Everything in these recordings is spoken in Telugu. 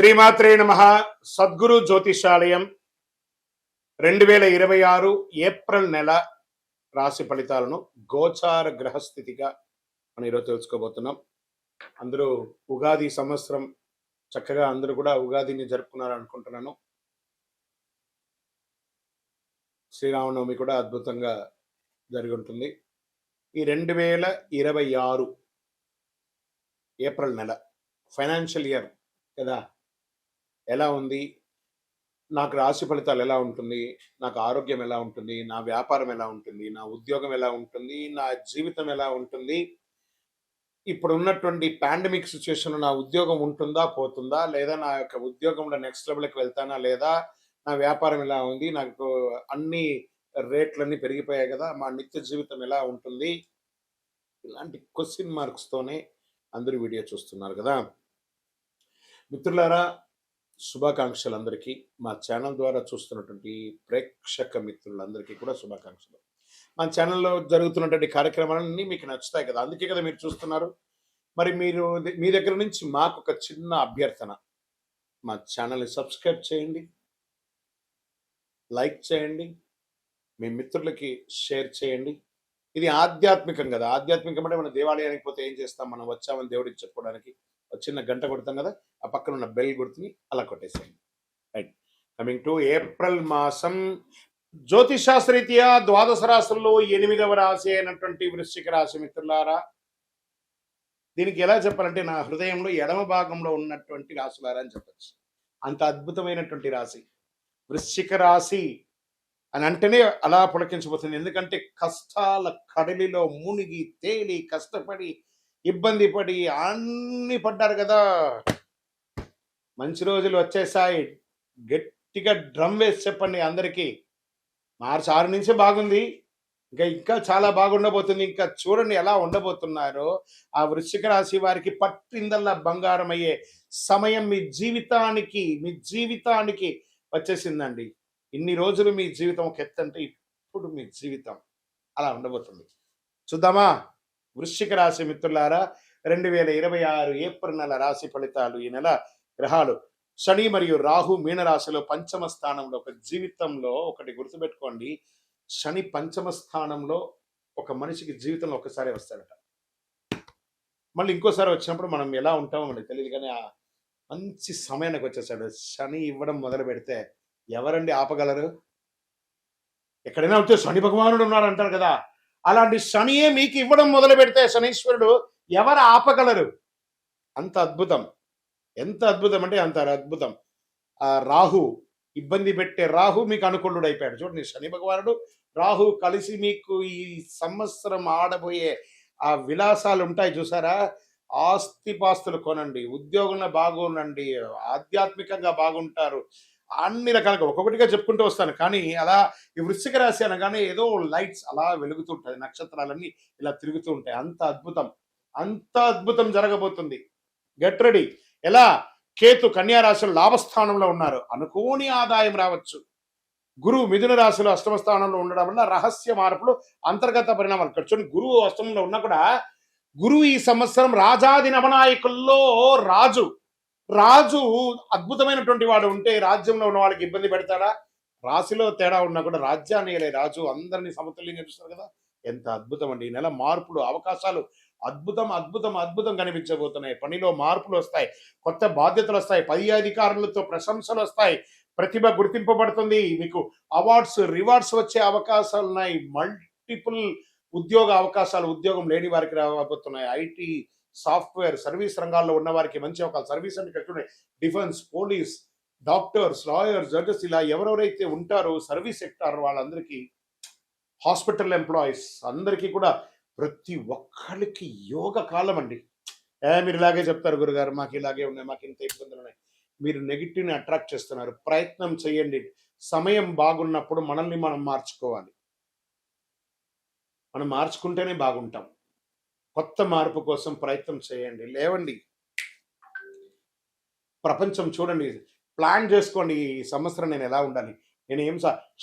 శ్రీమాత్రే నమః. సద్గురు జ్యోతిషాలయం 2026 ఏప్రిల్ నెల రాశి ఫలితాలను గోచార గ్రహస్థితిగా మనం ఈరోజు తెలుసుకోబోతున్నాం. అందరూ ఉగాది సంవత్సరం చక్కగా అందరూ కూడా ఉగాదిని జరుపుకున్నారు అనుకుంటున్నాను. శ్రీరామనవమి కూడా అద్భుతంగా జరిగి ఉంటుంది. ఈ 2026 ఏప్రిల్ నెల ఫైనాన్షియల్ ఇయర్ కదా, ఎలా ఉంది, నాకు రాశి ఫలితాలు ఎలా ఉంటుంది, నాకు ఆరోగ్యం ఎలా ఉంటుంది, నా వ్యాపారం ఎలా ఉంటుంది, నా ఉద్యోగం ఎలా ఉంటుంది, నా జీవితం ఎలా ఉంటుంది, ఇప్పుడు ఉన్నటువంటి పాండమిక్ సిచ్యువేషన్ నా ఉద్యోగం ఉంటుందా పోతుందా, లేదా నా యొక్క ఉద్యోగంలో నెక్స్ట్ లెవెల్కి వెళ్తానా లేదా, నా వ్యాపారం ఎలా ఉంది, నాకు అన్ని రేట్లన్నీ పెరిగిపోయాయి కదా, మా నిత్య జీవితం ఎలా ఉంటుంది, ఇలాంటి క్వశ్చన్ మార్క్స్తోనే అందరూ వీడియో చూస్తున్నారు కదా. మిత్రులారా, శుభాకాంక్షలు అందరికీ. మా ఛానల్ ద్వారా చూస్తున్నటువంటి ప్రేక్షక మిత్రులందరికీ కూడా శుభాకాంక్షలు. మా ఛానల్లో జరుగుతున్నటువంటి కార్యక్రమాలన్నీ మీకు నచ్చుతాయి కదా, అందుకే కదా మీరు చూస్తున్నారు. మరి మీరు మీ దగ్గర నుంచి మాకు ఒక చిన్న అభ్యర్థన, మా ఛానల్ని సబ్స్క్రైబ్ చేయండి, లైక్ చేయండి, మీ మిత్రులకి షేర్ చేయండి. ఇది ఆధ్యాత్మికం కదా. ఆధ్యాత్మికం అంటే మన దేవాలయానికి పోతే ఏం చేస్తాం, మనం వచ్చామని దేవుడికి చెప్పుకోవడానికి చిన్న గంట కొడతాం కదా, ఆ పక్కన ఉన్న బెల్ గుర్తుని అలా కొట్టేసేయండి. రైట్. కమింగ్ టు ఏప్రిల్ మాసం, జ్యోతిషాస్త్రరీత్యా ద్వాదశ రాశుల్లో 8వ రాశి అయినటువంటి వృశ్చిక రాశి మిత్రులారా, దీనికి ఎలా చెప్పాలంటే నా హృదయంలో ఎడమ భాగంలో ఉన్నటువంటి రాశులారా అని చెప్పచ్చు. అంత అద్భుతమైనటువంటి రాశి వృశ్చిక రాశి అని అంటేనే అలా పులకించబోతుంది. ఎందుకంటే కష్టాల కడలిలో మునిగి తేలి కష్టపడి ఇబ్బంది పడి అన్ని పడ్డారు కదా. మంచి రోజులు వచ్చేసాయి. గట్టిగా డ్రమ్ వేసి చెప్పండి అందరికీ. మార్చి 6 నుంచి బాగుంది, ఇంకా చాలా బాగుండబోతుంది. ఇంకా చూడండి ఎలా ఉండబోతున్నారో. ఆ వృశ్చిక రాశి వారికి పట్టిందల్లా బంగారం అయ్యే సమయం మీ జీవితానికి వచ్చేసిందండి. ఇన్ని రోజులు మీ జీవితం ఒక ఎత్తంటే ఇప్పుడు మీ జీవితం అలా ఉండబోతుంది. చూద్దామా వృశ్చిక రాశి మిత్రులారా, 2026 ఏప్రిల్ నెల రాశి ఫలితాలు. ఈ నెల గ్రహాలు శని మరియు రాహు మీనరాశిలో పంచమ స్థానంలో. ఒక జీవితంలో ఒకటి గుర్తుపెట్టుకోండి, శని పంచమ స్థానంలో ఒక మనిషికి జీవితంలో ఒకసారి వస్తాడట. మళ్ళీ ఇంకోసారి వచ్చినప్పుడు మనం ఎలా ఉంటామో మనకి తెలియదు, కానీ ఆ మంచి సమయానికి వచ్చేసాడు. శని ఇవ్వడం మొదలు పెడితే ఎవరండి ఆపగలరు? ఎక్కడైనా ఉంటే శని భగవానుడు ఉన్నాడు అంటారు కదా, అలాంటి శనియే మీకు ఇవ్వడం మొదలు పెడితే శనీశ్వరుడు ఎవరు ఆపగలరు? అంత అద్భుతం. ఎంత అద్భుతం అంటే అంత అద్భుతం. ఆ రాహు ఇబ్బంది పెట్టే రాహు మీకు అనుకూలుడు అయిపోయాడు. చూడండి, శని భగవానుడు రాహు కలిసి మీకు ఈ సంవత్సరం ఆడబోయే ఆ విలాసాలు ఉంటాయి చూసారా. ఆస్తిపాస్తులు కొనండి, ఉద్యోగంలో బాగుండండి, ఆధ్యాత్మికంగా బాగుంటారు, అన్ని రకాలుగా ఒక్కొక్కటిగా చెప్పుకుంటూ వస్తాను. కానీ అలా ఈ వృశ్చిక రాశి అనగానే ఏదో లైట్స్ అలా వెలుగుతూ ఉంటాయి, నక్షత్రాలన్నీ ఇలా తిరుగుతూ ఉంటాయి. అంత అద్భుతం జరగబోతుంది. Get ready. ఎలా? కేతు కన్యా రాశిలో లాభస్థానంలో ఉన్నారు, అనుకోని ఆదాయం రావచ్చు. గురువు మిథున రాశిలో అష్టమ స్థానంలో ఉండడం వల్ల రహస్య మార్పులు, అంతర్గత పరిణామాలు. ఇక్కడ చూడండి, గురువు అష్టమంలో ఉన్నా కూడా గురువు ఈ సంవత్సరం రాజాది నవనాయకుల్లో రాజు అద్భుతమైనటువంటి వాడు ఉంటే రాజ్యంలో ఉన్న వాళ్ళకి ఇబ్బంది పెడతాడా? రాశిలో తేడా ఉన్నా కూడా రాజ్యాన్ని రాజు అందరినీ సమతుల్యంగా చూస్తారు కదా. ఎంత అద్భుతం అండి. ఈ నెల మార్పులు, అవకాశాలు అద్భుతం కనిపించబోతున్నాయి. పనిలో మార్పులు వస్తాయి, కొత్త బాధ్యతలు వస్తాయి, పై అధికారులతో ప్రశంసలు వస్తాయి, ప్రతిభ గుర్తింపబడుతుంది, మీకు అవార్డ్స్ రివార్డ్స్ వచ్చే అవకాశాలు ఉన్నాయి, మల్టిపుల్ ఉద్యోగ అవకాశాలు ఉద్యోగం లేని వారికి రాబోతున్నాయి. ఐటీ, సాఫ్ట్వేర్, సర్వీస్ రంగాల్లో ఉన్న వారికి మంచి అవకాశం. సర్వీస్ అంటే చూడండి, defence, police, doctors, lawyers, judges, ఇలా ఎవరెవరైతే ఉంటారో సర్వీస్ సెక్టార్ వాళ్ళందరికీ, హాస్పిటల్ ఎంప్లాయీస్ అందరికీ కూడా ప్రతి ఒక్కరికి యోగ కాలం అండి. మీరు ఇలాగే చెప్తారు గురుగారు, మాకు ఇలాగే ఉన్నాయి, మాకు ఇంత ఇబ్బందులు ఉన్నాయి. మీరు నెగిటివ్ని అట్రాక్ట్ చేస్తున్నారు. ప్రయత్నం చేయండి. సమయం బాగున్నప్పుడు మనల్ని మనం మార్చుకోవాలి. మనం మార్చుకుంటేనే బాగుంటాం. కొత్త మార్పు కోసం ప్రయత్నం చేయండి. లేవండి, ప్రపంచం చూడండి, ప్లాన్ చేసుకోండి. ఈ సంవత్సరం నేను ఎలా ఉండాలి, నేను ఏం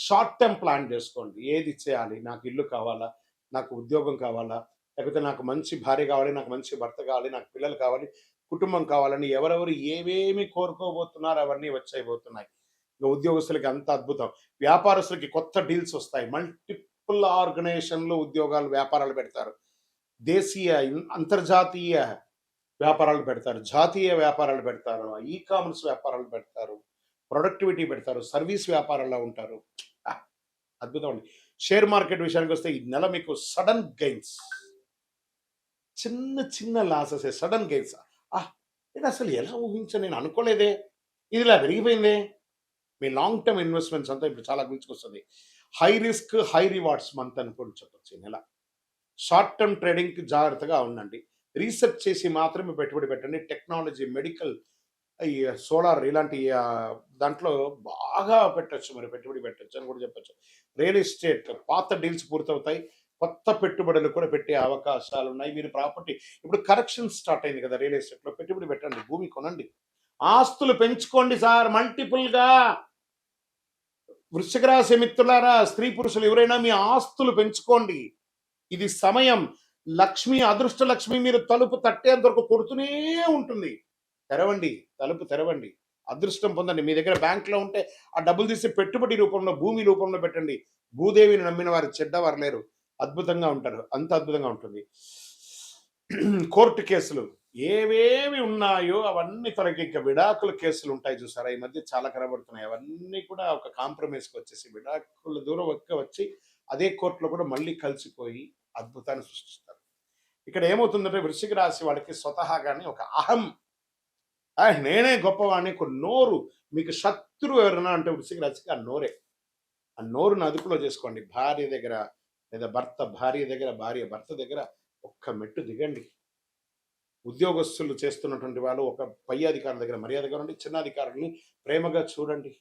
షార్ట్ టర్మ్ ప్లాన్ చేసుకోండి. ఏది చేయాలి, నాకు ఇల్లు కావాలా, నాకు ఉద్యోగం కావాలా, లేకపోతే నాకు మంచి భార్య కావాలి, నాకు మంచి భర్త కావాలి, నాకు పిల్లలు కావాలి, కుటుంబం కావాలని ఎవరెవరు ఏవేమి కోరుకోబోతున్నారో అవన్నీ వచ్చైపోతున్నాయి. ఇంకా ఉద్యోగస్తులకి అంత అద్భుతం. వ్యాపారస్తులకి కొత్త డీల్స్ వస్తాయి. మల్టిపుల్ ఆర్గనైజేషన్‌లో ఉద్యోగాలు, వ్యాపారాలు పెడతారు. దేశీయ, అంతర్జాతీయ వ్యాపారాలు పెడతారు. జాతీయ వ్యాపారాలు పెడతారు. ఈ కామర్స్ వ్యాపారాలు పెడతారు. ప్రొడక్టివిటీ పెడతారు. సర్వీస్ వ్యాపారాల్లో ఉంటారు. అద్భుతం అండి. షేర్ మార్కెట్ విషయానికి వస్తే ఈ నెల మీకు సడన్ గెయిన్స్, చిన్న చిన్న లాసెస్, సడన్ గెయిన్స్. నేను అసలు ఎలా ఊహించాను, నేను అనుకోలేదే, ఇది ఇలా పెరిగిపోయిందే. మీ లాంగ్ టర్మ్ ఇన్వెస్ట్మెంట్స్ అంతా ఇప్పుడు చాలా గుర్తుకొస్తుంది. High risk high rewards month అని కూడా చెప్పొచ్చు ఈ నెల. షార్ట్ టర్మ్ ట్రేడింగ్కి జాగ్రత్తగా ఉండండి. రీసెర్చ్ చేసి మాత్రమే పెట్టుబడి పెట్టండి. టెక్నాలజీ, మెడికల్, ఈ సోలార్ ఇలాంటి దాంట్లో బాగా పెట్టచ్చు, మరి పెట్టుబడి పెట్టచ్చు అని కూడా చెప్పచ్చు. రియల్ ఎస్టేట్ పాత డీల్స్ పూర్తవుతాయి. కొత్త పెట్టుబడులు కూడా పెట్టే అవకాశాలు ఉన్నాయి. మీరు ప్రాపర్టీ, ఇప్పుడు కరెక్షన్ స్టార్ట్ అయింది కదా రియల్ ఎస్టేట్లో, పెట్టుబడి పెట్టండి, భూమి కొనండి, ఆస్తులు పెంచుకోండి సార్ మల్టిపుల్గా. వృశ్చిక రాశి మిత్రులారా, స్త్రీ పురుషులు ఎవరైనా మీ ఆస్తులు పెంచుకోండి. ఇది సమయం. లక్ష్మి, అదృష్ట లక్ష్మి మీరు తలుపు తట్టేంత వరకు కొడుతూనే ఉంటుంది. తెరవండి, తలుపు తెరవండి, అదృష్టం పొందండి. మీ దగ్గర బ్యాంకులో ఉంటే ఆ డబ్బులు తీసి పెట్టుబడి రూపంలో, భూమి రూపంలో పెట్టండి. భూదేవిని నమ్మిన వారు చెడ్డవారు లేరు. అద్భుతంగా ఉంటారు. అంత అద్భుతంగా ఉంటుంది. కోర్టు కేసులు ఏవేవి ఉన్నాయో అవన్నీ తనకి, ఇంకా విడాకుల కేసులు ఉంటాయి చూసారా, ఈ మధ్య చాలా కనబడుతున్నాయి. అవన్నీ కూడా ఒక కాంప్రమైజ్కి వచ్చేసి విడాకుల దూరం వచ్చి అదే కోర్టులో కూడా మళ్ళీ కలిసిపోయి అద్భుతాన్ని సృష్టిస్తారు. ఇక్కడ ఏమవుతుందంటే వృశ్చిక రాశి వాళ్ళకి స్వతహాగానే ఒక అహం, నేనే గొప్పవాడిని, ఒక నోరు. మీకు శత్రువు ఎవరైనా అంటే వృశ్చిక రాశికి ఆ నోరే. ఆ నోరును అదుపులో చేసుకోండి. భార్య దగ్గర లేదా భర్త భార్య దగ్గర, భార్య భర్త దగ్గర ఒక్క మెట్టు దిగండి. ఉద్యోగస్తులు చేస్తున్నటువంటి వాళ్ళు ఒక పై అధికారుల దగ్గర మర్యాదగా ఉండి, చిన్న అధికారుల్ని ప్రేమగా చూడండి.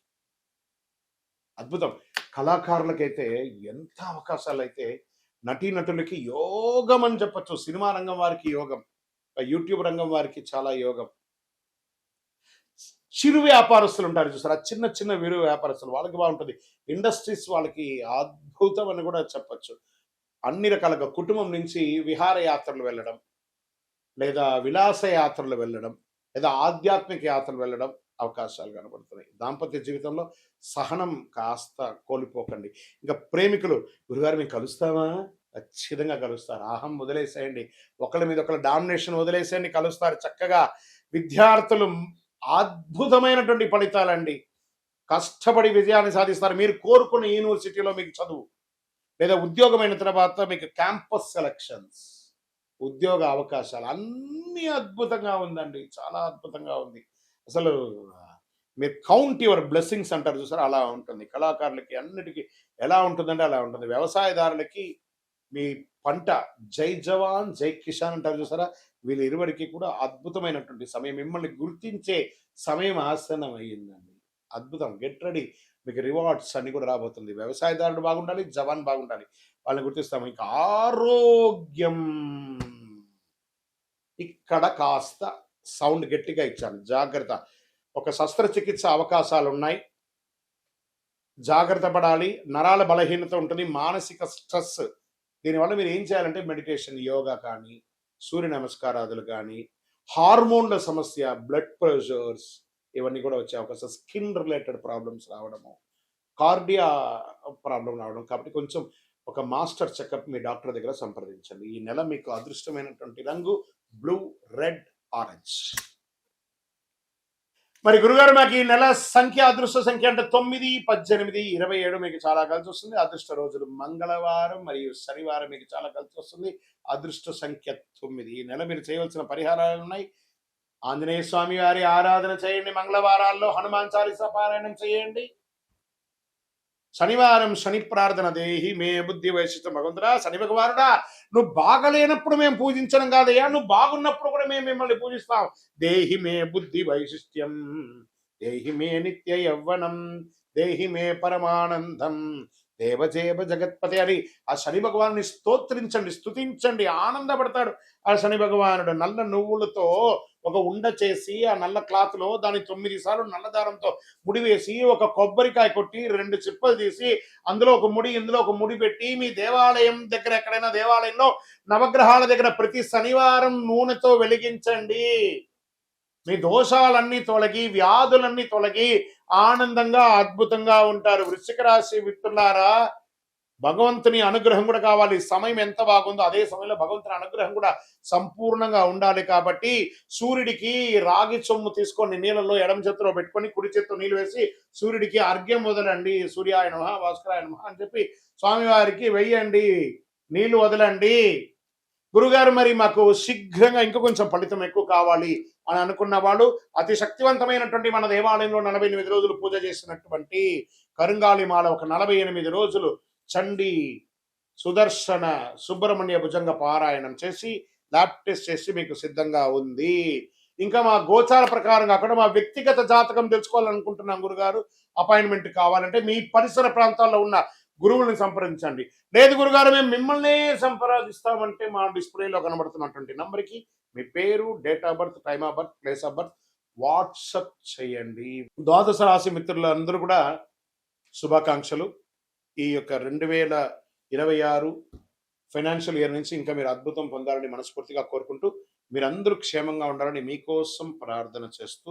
అద్భుతం. కళాకారులకైతే ఎంత అవకాశాలు అయితే, నటీనటులకి యోగం అని చెప్పచ్చు. సినిమా రంగం వారికి యోగం, యూట్యూబ్ రంగం వారికి చాలా యోగం. చిరు వ్యాపారస్తులు ఉంటారు చూసారా, చిన్న చిన్న వీరు వ్యాపారస్తులు, వాళ్ళకి బాగుంటుంది. ఇండస్ట్రీస్ వాళ్ళకి అద్భుతం అని కూడా చెప్పచ్చు. అన్ని రకాలుగా కుటుంబం నుంచి విహారయాత్రలు వెళ్ళడం, లేదా విలాస యాత్రలు వెళ్ళడం, లేదా ఆధ్యాత్మిక యాత్రలు వెళ్ళడం అవకాశాలు కనబడుతున్నాయి. దాంపత్య జీవితంలో సహనం కాస్త కోల్పోకండి. ఇంకా ప్రేమికులు, గురుగారు మేము కలుస్తామా? ఖచ్చితంగా కలుస్తారు. అహం వదిలేసేయండి, ఒకళ్ళ మీద ఒకళ్ళ డామినేషన్ వదిలేసేయండి, కలుస్తారు చక్కగా. విద్యార్థులు అద్భుతమైనటువంటి ఫలితాలండి. కష్టపడి విజయాన్ని సాధిస్తారు. మీరు కోరుకున్న యూనివర్సిటీలో మీకు చదువు, లేదా ఉద్యోగమైన తర్వాత మీకు క్యాంపస్ సెలక్షన్స్, ఉద్యోగ అవకాశాలు అన్నీ అద్భుతంగా ఉందండి. చాలా అద్భుతంగా ఉంది. అసలు మీరు కౌంట్ యువర్ బ్లెస్సింగ్స్ అంటారు చూసారా, అలా ఉంటుంది. కళాకారులకి అన్నిటికీ ఎలా ఉంటుందంటే అలా ఉంటుంది. వ్యవసాయదారులకి మీ పంట జై జవాన్ జై కిసాన్ అంటారు చూసారా, వీళ్ళ ఇరువురికి కూడా అద్భుతమైనటువంటి సమయం, మిమ్మల్ని గుర్తించే సమయం ఆసనం అయ్యిందండి. అద్భుతం. గెట్ రెడీ, మీకు రివార్డ్స్ అన్ని కూడా రాబోతుంది. వ్యవసాయదారుడు బాగుండాలి, జవాన్ బాగుండాలి, వాళ్ళని గుర్తిస్తాము. ఇంకా ఆరోగ్యం, ఇక్కడ కాస్త సౌండ్ గట్టిగా ఇచ్చాను, జాగ్రత్త. ఒక శస్త్రచికిత్స అవకాశాలు ఉన్నాయి, జాగ్రత్త పడాలి. నరాల బలహీనత ఉంటుంది, మానసిక స్ట్రెస్. దీనివల్ల మీరు ఏం చేయాలంటే మెడిటేషన్, యోగా కానీ, సూర్య నమస్కారాదులు కానీ, హార్మోన్ల సమస్య, బ్లడ్ ప్రెషర్స్ ఇవన్నీ కూడా వచ్చే అవకాశం, స్కిన్ రిలేటెడ్ ప్రాబ్లమ్స్ రావడము, కార్డియా ప్రాబ్లం రావడం. కాబట్టి కొంచెం ఒక మాస్టర్ చెకప్ మీ డాక్టర్ దగ్గర సంప్రదించండి. ఈ నెల మీకు అదృష్టమైనటువంటి రంగు బ్లూ, రెడ్, ఆరెంజ్. మరి గురుగారు, మాకు ఈ నెల సంఖ్య, అదృష్ట సంఖ్య అంటే 9, 18, 27 మీకు చాలా కలిసి వస్తుంది. అదృష్ట రోజులు మంగళవారం మరియు శనివారం మీకు చాలా కలిసి వస్తుంది. అదృష్ట సంఖ్య 9. ఈ నెల మీరు చేయవలసిన పరిహారాలు ఉన్నాయి. ఆంజనేయ స్వామి వారి ఆరాధన చేయండి. మంగళవారాల్లో హనుమాన్ చాలీసా పారాయణం చేయండి. శనివారం శని ప్రార్థన, దేహి మే బుద్ధి వైశిష్టం. భగవంతుడా, శని భగవానుడా, నువ్వు బాగలేనప్పుడు మేము పూజించడం కాదయ్యా, నువ్వు బాగున్నప్పుడు కూడా మేము మిమ్మల్ని పూజిస్తాం. దేహి మే బుద్ధి వైశిష్ట్యం, దేహి మే నిత్య యవ్వనం, దేహి మే పరమానందం, దేవజేవ జగత్పతి అని ఆ శని భగవాన్ని స్తోత్రించండి, స్తుతించండి, ఆనందపడతాడు ఆ శని భగవానుడు. నల్ల నువ్వులతో ఒక ఉండ చేసి ఆ నల్ల క్లాత్లో దాన్ని 9 సార్లు నల్ల దారంతో ముడి వేసి, ఒక కొబ్బరికాయ కొట్టి 2 చిప్పలు తీసి అందులో ఒక ముడి, ఇందులో ఒక ముడి పెట్టి, మీ దేవాలయం దగ్గర, ఎక్కడైనా దేవాలయంలో నవగ్రహాల దగ్గర ప్రతి శనివారం నూనెతో వెలిగించండి. మీ దోషాలన్నీ తొలగి, వ్యాధులన్నీ తొలగి ఆనందంగా అద్భుతంగా ఉంటారు. వృశ్చిక రాశి మిత్రులారా, భగవంతుని అనుగ్రహం కూడా కావాలి. సమయం ఎంత బాగుందో అదే సమయంలో భగవంతుని అనుగ్రహం కూడా సంపూర్ణంగా ఉండాలి. కాబట్టి సూర్యుడికి రాగి సొమ్ము తీసుకొని నీళ్ళలో ఎడమ చేతిలో పెట్టుకొని కుడి చేతితో నీళ్ళు వేసి సూర్యుడికి అర్ఘ్యం వదలండి. సూర్యాయ నమః, భాస్కరాయ నమః అని చెప్పి స్వామివారికి వెయ్యండి, నీళ్లు వదలండి. గురుగారు మరి మాకు శీఘ్రంగా ఇంకా కొంచెం ఫలితం ఎక్కువ కావాలి అని అనుకున్న వాళ్ళు అతి శక్తివంతమైనటువంటి మన దేవాలయంలో 48 రోజులు పూజ చేసినటువంటి కరుంగాళి మాల ఒక 48 రోజులు చండి సుదర్శన సుబ్రహ్మణ్య భుజంగ పారాయణం చేసి ల్యాబ్ టెస్ట్ చేసి మీకు సిద్ధంగా ఉంది. ఇంకా మా గోచార ప్రకారంగా అక్కడ మా వ్యక్తిగత జాతకం తెలుసుకోవాలనుకుంటున్నాం గురుగారు. అపాయింట్మెంట్ కావాలంటే మీ పరిసర ప్రాంతాల్లో ఉన్న గురువులను సంప్రదించండి. లేదు గురుగారు మేము మిమ్మల్నే సంప్రదిస్తామంటే మా డిస్ప్లేలో కనబడుతున్నటువంటి నంబర్కి మీ పేరు, date of birth, time of birth, place of birth WhatsApp చేయండి. ద్వాదశ రాశి మిత్రులందరూ కూడా శుభాకాంక్షలు. ఈ యొక్క 2026 ఫైనాన్షియల్ ఇయర్ నుంచి ఇంకా మీరు అద్భుతం పొందాలని మనస్ఫూర్తిగా కోరుకుంటూ మీరందరూ క్షేమంగా ఉండాలని మీకోసం ప్రార్థన చేస్తూ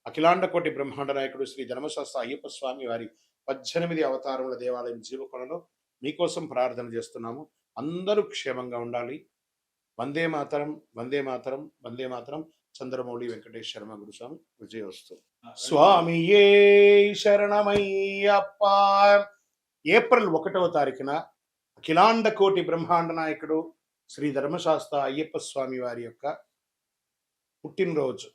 అఖిలాండ కోటి బ్రహ్మాండ నాయకుడు శ్రీ ధర్మశాస్త్ర అయ్యప్ప స్వామి వారి 18 అవతారముల దేవాలయం జీవకొండలో మీకోసం ప్రార్థన చేస్తున్నాము. అందరూ క్షేమంగా ఉండాలి. వందే మాతరం, వందే మాతరం, వందే మాతరం. చంద్రమౌళి వెంకటేష్ శర్మ గురుస్వామి. విజయోస్తు. స్వామియే శరణమయ్యప్ప. ఏప్రిల్ 1వ తారీఖున అఖిలాండ కోటి బ్రహ్మాండ నాయకుడు శ్రీ ధర్మశాస్త్ర అయ్యప్ప స్వామి వారి యొక్క పుట్టినరోజు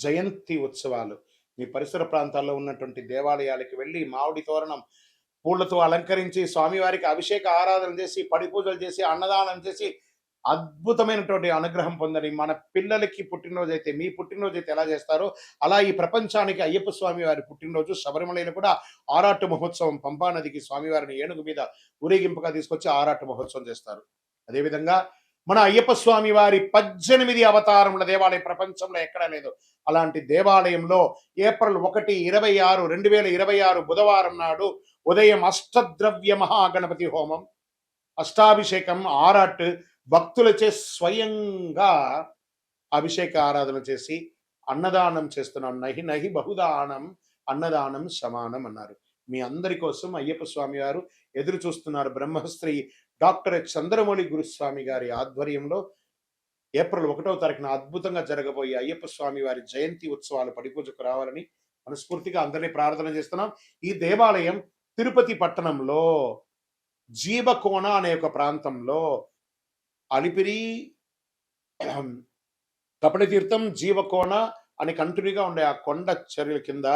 జయంతి ఉత్సవాలు మీ పరిసర ప్రాంతాల్లో ఉన్నటువంటి దేవాలయాలకు వెళ్ళి మామిడి తోరణం పూలతో అలంకరించి స్వామివారికి అభిషేక ఆరాధన చేసి పడి పూజలు చేసి అన్నదానం చేసి అద్భుతమైనటువంటి అనుగ్రహం పొందని. మన పిల్లలకి పుట్టినరోజు అయితే మీ పుట్టినరోజు అయితే ఎలా చేస్తారో అలా ఈ ప్రపంచానికి అయ్యప్ప స్వామి వారి పుట్టినరోజు శబరిమలలో కూడా ఆరాటు మహోత్సవం, పంపా నదికి స్వామివారిని ఏనుగు మీద ఊరేగింపుగా తీసుకొచ్చి ఆరాటు మహోత్సవం చేస్తారు. అదేవిధంగా మన అయ్యప్ప స్వామి వారి 18 అవతారముల దేవాలయం ప్రపంచంలో ఎక్కడా లేదు. అలాంటి దేవాలయంలో ఏప్రిల్ 1, 26, 2026 బుధవారం నాడు ఉదయం అష్టద్రవ్య మహాగణపతి హోమం, అష్టాభిషేకం, ఆరాట్ భక్తులచే స్వయంగా అభిషేక ఆరాధన చేసి అన్నదానం చేస్తున్నాం. నహి నహి బహుదానం అన్నదానం సమానం అన్నారు. మీ అందరి కోసం అయ్యప్ప స్వామి వారు ఎదురు చూస్తున్నారు. బ్రహ్మశ్రీ డాక్టర్ చంద్రమౌళి గురుస్వామి గారి ఆధ్వర్యంలో ఏప్రిల్ 1వ తారీఖున అద్భుతంగా జరగబోయే అయ్యప్ప స్వామి వారి జయంతి ఉత్సవాలు పడిపూజకు రావాలని మనస్ఫూర్తిగా అందరినీ ప్రార్థన చేస్తున్నాం. ఈ దేవాలయం తిరుపతి పట్టణంలో జీవకోన అనే ఒక ప్రాంతంలో అలిపిరి, కపటతీర్థం, జీవకోన అని కంటిన్యూగా ఉండే ఆ కొండ చర్యల కింద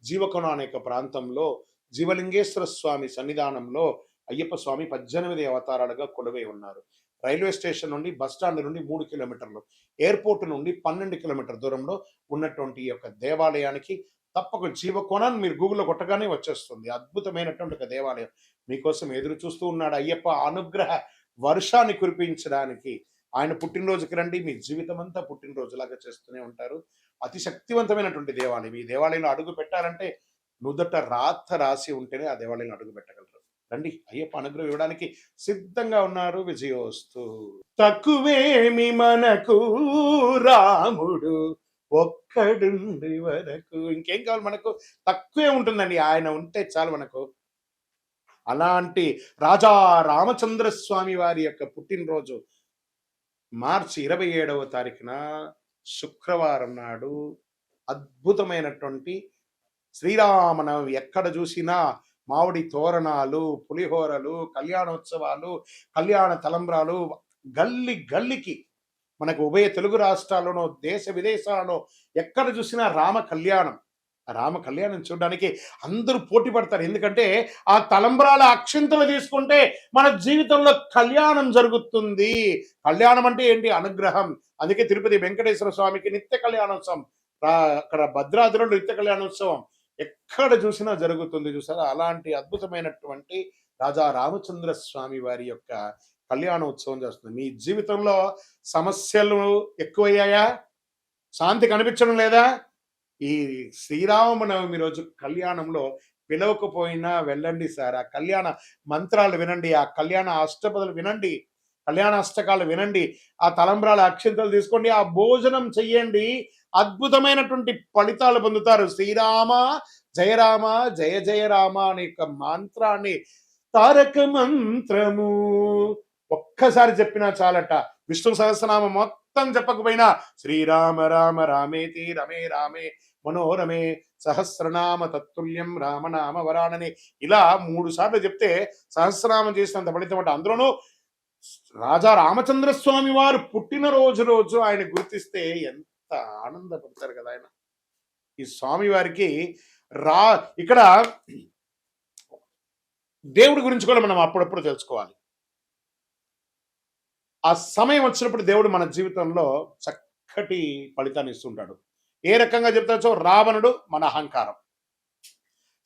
జీవకోన అనే ఒక ప్రాంతంలో జీవలింగేశ్వర స్వామి సన్నిధానంలో అయ్యప్ప స్వామి 18 అవతారాలుగా కొలువై ఉన్నారు. రైల్వే స్టేషన్ నుండి బస్ స్టాండ్ నుండి 3 కిలోమీటర్లు, ఎయిర్పోర్ట్ నుండి 12 కిలోమీటర్ దూరంలో ఉన్నటువంటి ఈ యొక్క దేవాలయానికి తప్పక జీవకోణాన్ని మీరు గూగుల్లో కొట్టగానే వచ్చేస్తుంది. అద్భుతమైనటువంటి ఒక దేవాలయం మీకోసం ఎదురు చూస్తూ ఉన్నాడు. అయ్యప్ప అనుగ్రహ వర్షాన్ని కురిపించడానికి ఆయన పుట్టినరోజుకి రండి. మీ జీవితం అంతా పుట్టినరోజులాగా చేస్తూనే ఉంటారు. అతి శక్తివంతమైనటువంటి దేవాలయం. ఈ దేవాలయంలో అడుగు పెట్టాలంటే నుదుట రాత రాసి ఉంటేనే ఆ దేవాలయంలో అడుగు పెట్టగలరు. రండి, అయ్యప్ప అనుగ్రహం ఇవ్వడానికి సిద్ధంగా ఉన్నారు. విజయోస్తు. తక్కువేమి మనకు రాముడు ఒక్కడుండి వరకు. ఇంకేం కావాలి మనకు? తక్కువే ఉంటుందండి, ఆయన ఉంటే చాలు మనకు. అలాంటి రాజా రామచంద్ర స్వామి వారి యొక్క పుట్టినరోజు మార్చి 27వ తారీఖున శుక్రవారం నాడు అద్భుతమైనటువంటి శ్రీరామనవమి. ఎక్కడ చూసినా మామిడి తోరణాలు, పులిహోరలు, కళ్యాణోత్సవాలు, కళ్యాణ తలంబ్రాలు గల్లి గల్లికి మనకు ఉభయ తెలుగు రాష్ట్రాల్లోనూ దేశ విదేశాలలో ఎక్కడ చూసినా రామ కళ్యాణం. రామ కళ్యాణం చూడడానికి అందరూ పోటీ పడతారు. ఎందుకంటే ఆ తలంబ్రాల అక్షింతలు తీసుకుంటే మన జీవితంలో కళ్యాణం జరుగుతుంది. కళ్యాణం అంటే ఏంటి? అనుగ్రహం. అందుకే తిరుపతి వెంకటేశ్వర స్వామికి నిత్య కళ్యాణోత్సవం, అక్కడ భద్రాద్రిలో నిత్య కళ్యాణోత్సవం ఎక్కడ చూసినా జరుగుతుంది. చూసారా? అలాంటి అద్భుతమైనటువంటి రాజా రామచంద్ర స్వామి వారి యొక్క కళ్యాణోత్సవం చేస్తుంది. మీ జీవితంలో సమస్యలు ఎక్కువయ్యాయా? శాంతి కనిపించడం లేదా? ఈ శ్రీరామనవమి రోజు కళ్యాణంలో పిలవకపోయినా వెళ్ళండి సార్. ఆ కళ్యాణ మంత్రాలు వినండి, ఆ కళ్యాణ అష్టపదులు వినండి. కళ్యాణాష్టకాలు వినండి, ఆ తలంబ్రాల అక్షింతలు తీసుకోండి, ఆ భోజనం చెయ్యండి, అద్భుతమైనటువంటి ఫలితాలు పొందుతారు. శ్రీరామ జయ రామ జయ జయ రామ అనే యొక్క మంత్రాన్ని, తారక మంత్రము ఒక్కసారి చెప్పినా చాలట. విష్ణు సహస్రనామం మొత్తం చెప్పకపోయినా శ్రీరామ రామ రామేతి రమే రామే మనోరమే సహస్రనామ తత్తుల్యం రామనామ వరానని ఇలా 3 సార్లు చెప్తే సహస్రనామం చేసినంత ఫలితం అంట. అందులోనూ రాజా రామచంద్ర స్వామి వారు పుట్టినరోజు ఆయన గుర్తిస్తే ఎంత ఆనందపడతారు కదా ఆయన. ఈ స్వామి వారికి ఇక్కడ దేవుడి గురించి కూడా మనం అప్పుడప్పుడు తెలుసుకోవాలి. ఆ సమయం వచ్చినప్పుడు దేవుడు మన జీవితంలో చక్కటి ఫలితాన్ని ఇస్తుంటాడు. ఏ రకంగా చెప్తాచో, రావణుడు మన అహంకారం,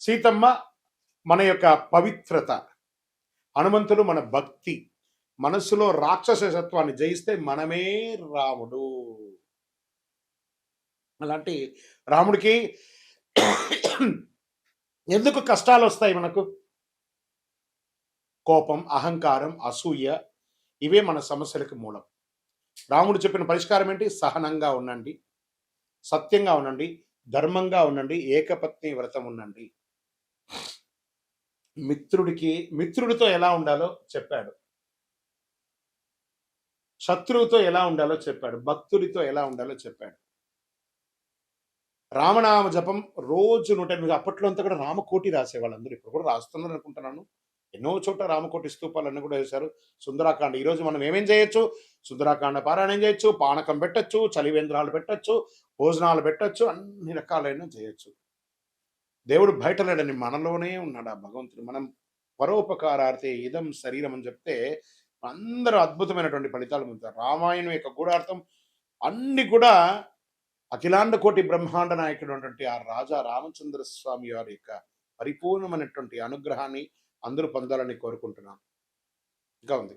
సీతమ్మ మన యొక్క పవిత్రత, హనుమంతుడు మన భక్తి, మనస్సులో రాక్షసత్వాన్ని జయిస్తే మనమే రాముడు. అలాంటి రాముడికి ఎందుకు కష్టాలు వస్తాయి మనకు? కోపం, అహంకారం, అసూయ, ఇవే మన సమస్యలకు మూలం. రాముడు చెప్పిన పరిష్కారం ఏంటి? సహనంగా ఉండండి, సత్యంగా ఉండండి, ధర్మంగా ఉండండి, ఏకపత్ని వ్రతం ఉండండి. మిత్రుడితో ఎలా ఉండాలో చెప్పాడు, శత్రువుతో ఎలా ఉండాలో చెప్పాడు, భక్తుడితో ఎలా ఉండాలో చెప్పాడు. రామనామ జపం రోజు 108. అప్పట్లో అంతా కూడా రామకోటి రాసేవాళ్ళు అందరూ, ఇప్పుడు కూడా రాస్తున్నారు అనుకుంటున్నాను. ఎన్నో చోట్ల రామకోటి స్తూపాలన్నీ కూడా వేశారు. సుందరాకాండ, ఈరోజు మనం ఏమేం చేయొచ్చు? సుందరాకాండ పారాయణం చేయొచ్చు, పానకం పెట్టచ్చు, చలివేంద్రాలు పెట్టచ్చు, భోజనాలు పెట్టచ్చు, అన్ని రకాలైన చేయొచ్చు. దేవుడు బయట లేడని, మనలోనే ఉన్నాడు ఆ భగవంతుడు. మనం పరోపకారార్థే ఇదం శరీరం అని చెప్తే అందరూ అద్భుతమైనటువంటి ఫలితాలు పొందుతారు. రామాయణం యొక్క గూఢార్థం అన్ని కూడా అఖిలాండ కోటి బ్రహ్మాండ నాయకుడు అన్నటువంటి ఆ రాజా రామచంద్ర స్వామి వారి యొక్క పరిపూర్ణమైనటువంటి అనుగ్రహాన్ని అందరూ పొందాలని కోరుకుంటున్నాను. ఇంకా ఉంది.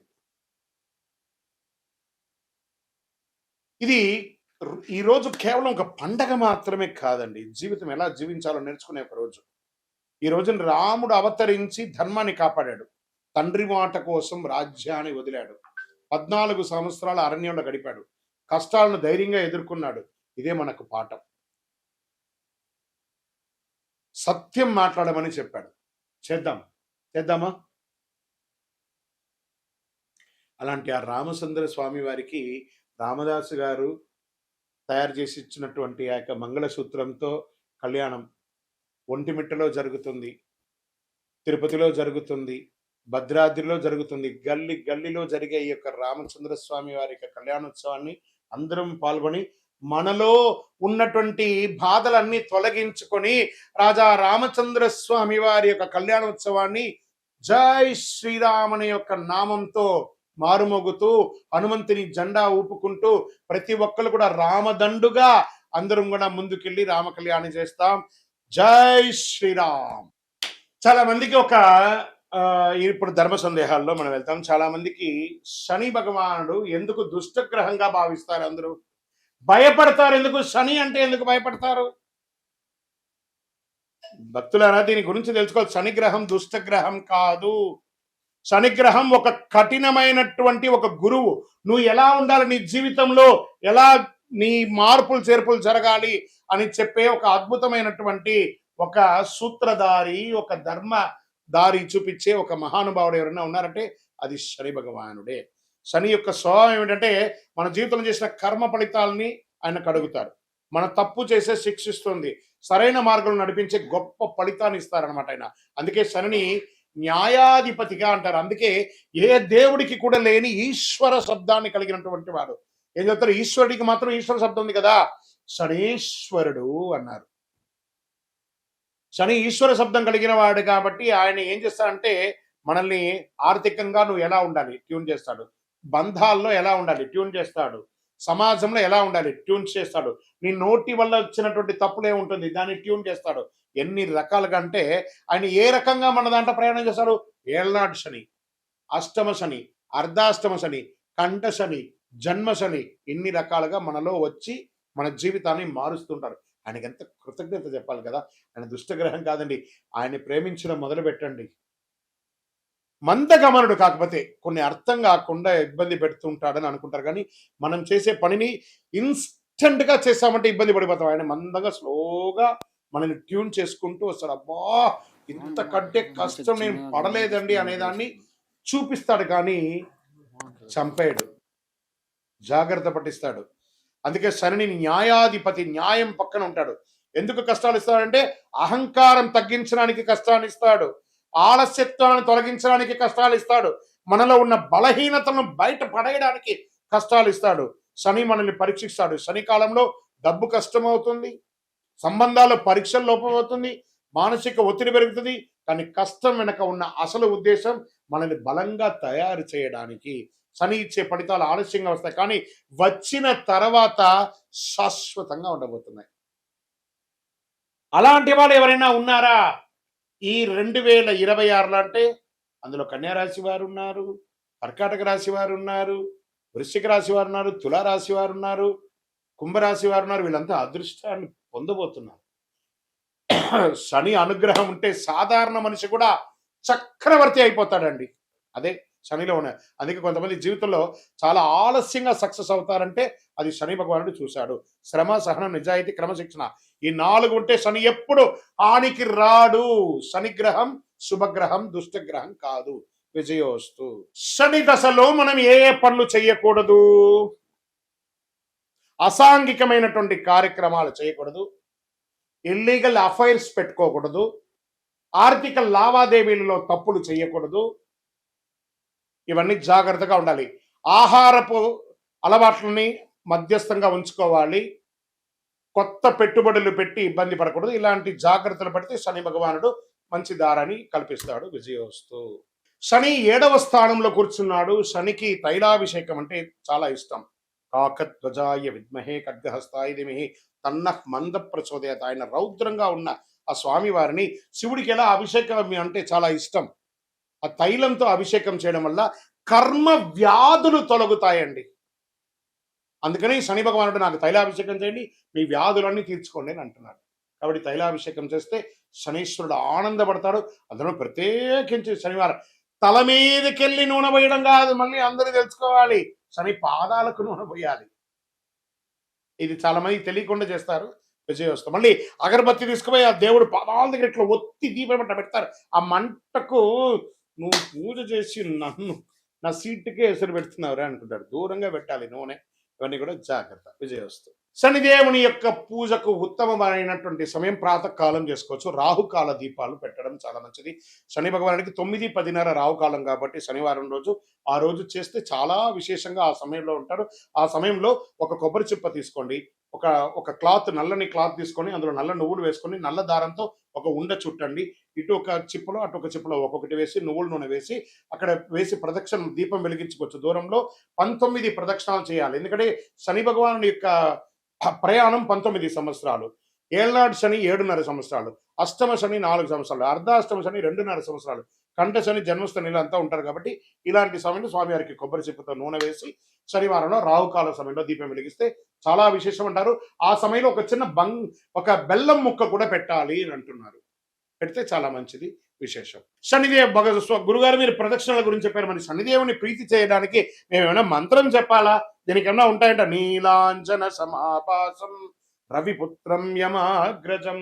ఇది ఈరోజు కేవలం ఒక పండగ మాత్రమే కాదండి, జీవితం ఎలా జీవించాలో నేర్చుకునే ఒక రోజు. ఈ రోజున రాముడు అవతరించి ధర్మాన్ని కాపాడాడు, తండ్రి మాట కోసం రాజ్యాన్ని వదిలాడు, 14 సంవత్సరాల అరణ్యంలో గడిపాడు, కష్టాలను ధైర్యంగా ఎదుర్కొన్నాడు. ఇదే మనకు పాఠం. సత్యం మాట్లాడమని చెప్పాడు. చేద్దామా? అలాంటి ఆ రామచంద్ర స్వామి వారికి రామదాసు గారు తయారు చేసి ఇచ్చినటువంటి ఆ యొక్క మంగళసూత్రంతో కళ్యాణం ఒంటిమిట్టలో జరుగుతుంది, తిరుపతిలో జరుగుతుంది, భద్రాద్రిలో జరుగుతుంది. గల్లీలో జరిగే ఈ యొక్క రామచంద్ర స్వామి వారి యొక్క కళ్యాణోత్సవాన్ని అందరం పాల్గొని మనలో ఉన్నటువంటి బాధలన్నీ తొలగించుకొని రాజా రామచంద్ర స్వామి వారి యొక్క కళ్యాణోత్సవాన్ని జై శ్రీరామ్ అనే యొక్క నామంతో మారుమోగుతూ, హనుమంతుని జెండా ఊపుకుంటూ ప్రతి ఒక్కరు కూడా రామదండుగా అందరం కూడా ముందుకెళ్ళి రామ కళ్యాణం చేస్తాం. జై శ్రీరామ్. చాలా మందికి ఇప్పుడు ధర్మ సందేహాల్లో మనం వెళ్తాం. చాలా మందికి శని భగవానుడు ఎందుకు దుష్టగ్రహంగా భావిస్తారు, అందరూ భయపడతారు. ఎందుకు శని అంటే ఎందుకు భయపడతారు? భక్తులారా, దీని గురించి తెలుసుకోవాలి. శనిగ్రహం దుష్టగ్రహం కాదు. శనిగ్రహం ఒక కఠినమైనటువంటి ఒక గురువు. నువ్వు ఎలా ఉండాలి, నీ జీవితంలో ఎలా నీ మార్పులు చేర్పులు జరగాలి అని చెప్పే ఒక అద్భుతమైనటువంటి ఒక సూత్రధారి, ఒక ధర్మ దారి చూపించే ఒక మహానుభావుడు ఎవరైనా ఉన్నారంటే అది శని భగవానుడే. శని యొక్క స్వభావం ఏమిటంటే మన జీవితంలో చేసిన కర్మ ఫలితాలని ఆయన కడుగుతారు. మన తప్పు చేసే శిక్షిస్తుంది, సరైన మార్గంలో నడిపించే గొప్ప ఫలితాన్ని ఇస్తారనమాట ఆయన. అందుకే శనిని న్యాయాధిపతిగా అంటారు. అందుకే ఏ దేవుడికి కూడా లేని ఈశ్వర శబ్దాన్ని కలిగినటువంటి వాడు. ఏం చెప్తారు? ఈశ్వరుడికి మాత్రం ఈశ్వర శబ్దం ఉంది కదా, శనీశ్వరుడు అన్నారు. శని ఈశ్వర శబ్దం కలిగిన వాడు కాబట్టి ఆయన ఏం చేస్తాడంటే మనల్ని ఆర్థికంగా నువ్వు ఎలా ఉండాలి ట్యూన్ చేస్తాడు, బంధాల్లో ఎలా ఉండాలి ట్యూన్ చేస్తాడు, సమాజంలో ఎలా ఉండాలి ట్యూన్ చేస్తాడు, నీ నోటి వల్ల వచ్చినటువంటి తప్పులే ఉంటుంది దాన్ని ట్యూన్ చేస్తాడు. ఎన్ని రకాలుగా అంటే ఆయన ఏ రకంగా మన దాంట్లో ప్రయాణం చేస్తాడు? ఏళ్నాడు శని, అష్టమ శని, అర్ధాష్టమ శని, కంఠ శని, జన్మ శని, ఇన్ని రకాలుగా మనలో వచ్చి మన జీవితాన్ని మారుస్తుంటారు. ఆయనకి ఎంత కృతజ్ఞత చెప్పాలి కదా. ఆయన దుష్టగ్రహం కాదండి. ఆయన ప్రేమించడం మొదలు పెట్టండి, మందగమనుడు, కాకపోతే కొన్ని అర్థం కాకుండా ఇబ్బంది పెడుతుంటాడని అనుకుంటారు. కానీ మనం చేసే పనిని ఇన్స్టెంట్ గా చేస్తామంటే ఇబ్బంది పడిపోతాం. ఆయన మందంగా స్లోగా మనల్ని ట్యూన్ చేసుకుంటూ వస్తాడు. అబ్బా, ఇంతకంటే కష్టం నేను పడలేదండి అనేదాన్ని చూపిస్తాడు, కానీ చంపేయడు, జాగ్రత్త పట్టిస్తాడు. అందుకే శని న్యాయాధిపతి, న్యాయం పక్కన ఉంటాడు. ఎందుకు కష్టాలు ఇస్తాడంటే అహంకారం తగ్గించడానికి కష్టాన్ని ఇస్తాడు, ఆలస్యత్వాన్ని తొలగించడానికి కష్టాలు ఇస్తాడు, మనలో ఉన్న బలహీనతలను బయట పడేయడానికి కష్టాలు ఇస్తాడు. శని మనల్ని పరీక్షిస్తాడు. శని కాలంలో డబ్బు కష్టమవుతుంది, సంబంధాల పరీక్షలు లోపమవుతుంది, మానసిక ఒత్తిడి పెరుగుతుంది. కానీ కష్టం వెనక ఉన్న అసలు ఉద్దేశం మనల్ని బలంగా తయారు చేయడానికి. శని ఇచ్చే ఫలితాలు ఆలస్యంగా వస్తాయి, కానీ వచ్చిన తర్వాత శాశ్వతంగా ఉండబోతున్నాయి. అలాంటి వాళ్ళు ఎవరైనా ఉన్నారా ఈ 2026లో అంటే? అందులో కన్యా రాశి వారు ఉన్నారు, కర్కాటక రాశి వారు ఉన్నారు, వృశ్చిక రాశి వారు ఉన్నారు, తులారాశి వారు ఉన్నారు, కుంభరాశి వారు ఉన్నారు. వీళ్ళంతా అదృష్టాన్ని పొందబోతున్నారు. శని అనుగ్రహం ఉంటే సాధారణ మనిషి కూడా చక్రవర్తి అయిపోతాడండి. అదే శనిలో ఉన్న. అందుకే కొంతమంది జీవితంలో చాలా ఆలస్యంగా సక్సెస్ అవుతారంటే అది శని భగవానుడు చూశాడు. శ్రమ, సహనం, నిజాయితీ, క్రమశిక్షణ, ఈ 4 ఉంటే శని ఎప్పుడు హానికి రాడు. శనిగ్రహం శుభగ్రహం, దుష్టగ్రహం కాదు. విజయోస్తు. శని దశలో మనం ఏ ఏ పనులు చేయకూడదు? అసాంఘికమైనటువంటి కార్యక్రమాలు చేయకూడదు, ఇల్లీగల్ అఫైర్స్ పెట్టుకోకూడదు, ఆర్థిక లావాదేవీలలో తప్పులు చేయకూడదు. ఇవన్నీ జాగ్రత్తగా ఉండాలి. ఆహారపు అలవాట్లని మధ్యస్థంగా ఉంచుకోవాలి. కొత్త పెట్టుబడులు పెట్టి ఇబ్బంది పడకూడదు. ఇలాంటి జాగ్రత్తలు పడితే శని భగవానుడు మంచి దారాన్ని కల్పిస్తాడు. విజయోస్తు. శని 7వ స్థానంలో కూర్చున్నాడు. శనికి తైలాభిషేకం అంటే చాలా ఇష్టం. కాకధ్వజాయ విద్మహే ఖడ్గహస్తాయ ధీమహి తన్నః మంద ప్రచోదయాత్. ఆయన రౌద్రంగా ఉన్న ఆ స్వామి వారిని శివుడికి ఎలా అభిషేకం అంటే చాలా ఇష్టం. ఆ తైలంతో అభిషేకం చేయడం వల్ల కర్మ వ్యాధులు తొలగుతాయండి. అందుకని శని భగవానుడు నాకు తైలాభిషేకం చేయండి, మీ వ్యాధులన్నీ తీర్చుకోండి అని అంటున్నాడు. కాబట్టి తైలాభిషేకం చేస్తే శనీశ్వరుడు ఆనందపడతాడు. అందులో ప్రత్యేకించి శనివారం తల మీదకెళ్ళి నూనె పోయడం కాదు, మళ్ళీ అందరూ తెలుసుకోవాలి, శని పాదాలకు నూనె పోయాలి. ఇది చాలా మంది తెలియకుండా చేస్తారు. విజయోస్తు. మళ్ళీ అగరబత్తి తీసుకుపోయి ఆ దేవుడు పాదాల దగ్గర ఇట్లా ఒత్తి దీపం పెడతారు. ఆ మంటకు నువ్వు పూజ చేసి నన్ను నా సీటుకే ఎసురు పెడుతున్నావురా అనుకుంటాడు. దూరంగా పెట్టాలి నూనె. ఇవన్నీ కూడా జాగ్రత్త. విజయోస్తు. శనిదేవుని యొక్క పూజకు ఉత్తమమైనటువంటి సమయం ప్రాతకాలం చేసుకోవచ్చు. రాహుకాల దీపాలు పెట్టడం చాలా మంచిది. శని భగవానుడికి 9, 10:30 రాహుకాలం కాబట్టి శనివారం రోజు ఆ రోజు చేస్తే చాలా విశేషంగా ఆ సమయంలో ఉంటారు. ఆ సమయంలో ఒక కొబ్బరి చిప్ప తీసుకోండి, ఒక క్లాత్, నల్లని క్లాత్ తీసుకొని అందులో నల్ల నువ్వులు వేసుకొని నల్ల దారంతో ఒక ఉండ చుట్టండి. ఇటు ఒక చిప్పలో అటు ఒక చిప్పలో ఒక్కొక్కటి వేసి నువ్వుల నూనె వేసి అక్కడ వేసి ప్రదక్షిణ దీపం వెలిగించుకోవచ్చు. దూరంలో 19 ప్రదక్షిణాలు చేయాలి. ఎందుకంటే శని భగవానుడి యొక్క ప్రయాణం 19 సంవత్సరాలు. ఏళ్నాడు శని 7.5 సంవత్సరాలు, అష్టమ శని 4 సంవత్సరాలు, అర్ధాష్టమ శని 2.5 సంవత్సరాలు, కంఠ శని, జన్మస్థానిలో అంతా ఉంటారు. కాబట్టి ఇలాంటి సమయంలో స్వామివారికి కొబ్బరి చిప్పతో నూనె వేసి శనివారంలో రాహుకాల సమయంలో దీపం వెలిగిస్తే చాలా విశేషం అంటారు. ఆ సమయంలో ఒక బెల్లం ముక్క కూడా పెట్టాలి అని అంటున్నారు. పెడితే చాలా మంచిది, విశేషం. గురుగారు మీరు ప్రదక్షిణల గురించి చెప్పారు. మరి శనిదేవుని ప్రీతి చేయడానికి మేము ఏమైనా మంత్రం చెప్పాలా? దీనికి ఏమైనా ఉంటాయంట. నీలాంజన సమాపాసం రవిపుత్రం యమాగ్రజం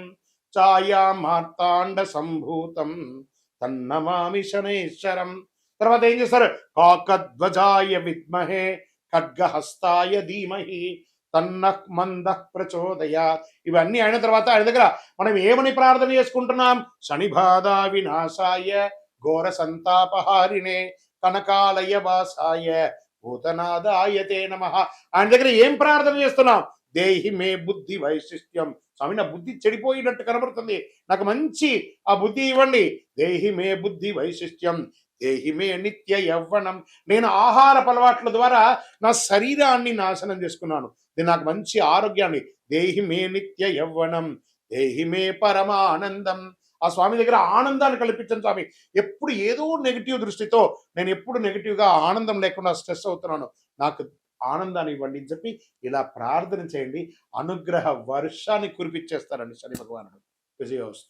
ఛాయా మార్తాండ సంభూతం తన్నమామి శనైశ్వరం. తర్వాత ఏం చేస్తారు? కాకధ్వజాయ విద్మహే ఖడ్గహస్తాయ ధీమహి తన్నః మందః ప్రచోదయాత్. ఇవన్నీ అయిన తర్వాత ఆయన దగ్గర మనం ఏమని ప్రార్థన చేసుకుంటున్నాం? శని బాధ వినాశాయ ఘోర సంతాపహారిణే కనకాలయ వాసాయ భూతనాదాయ తే నమః. ఆయన దగ్గర ఏం ప్రార్థన చేస్తున్నాం? దేహి మే బుద్ధి వైశిష్ట్యం. స్వామి, నా బుద్ధి చెడిపోయినట్టు కనబడుతుంది, నాకు మంచి ఆ బుద్ధి ఇవ్వండి. దేహి మే బుద్ధి వైశిష్ట్యం దేహి మే నిత్య యవ్వనం. నేను ఆహారపు అలవాట్ల ద్వారా నా శరీరాన్ని నాశనం చేసుకున్నాను, నేను నాకు మంచి ఆరోగ్యాన్ని. దేహి మే నిత్య యవ్వనం దేహి మే పరమానందం. ఆ స్వామి దగ్గర ఆనందాన్ని కల్పించండి స్వామి. ఎప్పుడు ఏదో నెగిటివ్ దృష్టితో నేను ఎప్పుడు నెగిటివ్గా ఆనందం లేకుండా స్ట్రెస్ అవుతున్నాను, నాకు ఆనందాన్ని ఇవ్వండి అని చెప్పి ఇలా ప్రార్థన చేయండి. అనుగ్రహ వర్షాన్ని కురిపించేస్తారండి శని భగవానుడు. విజయోస్తు.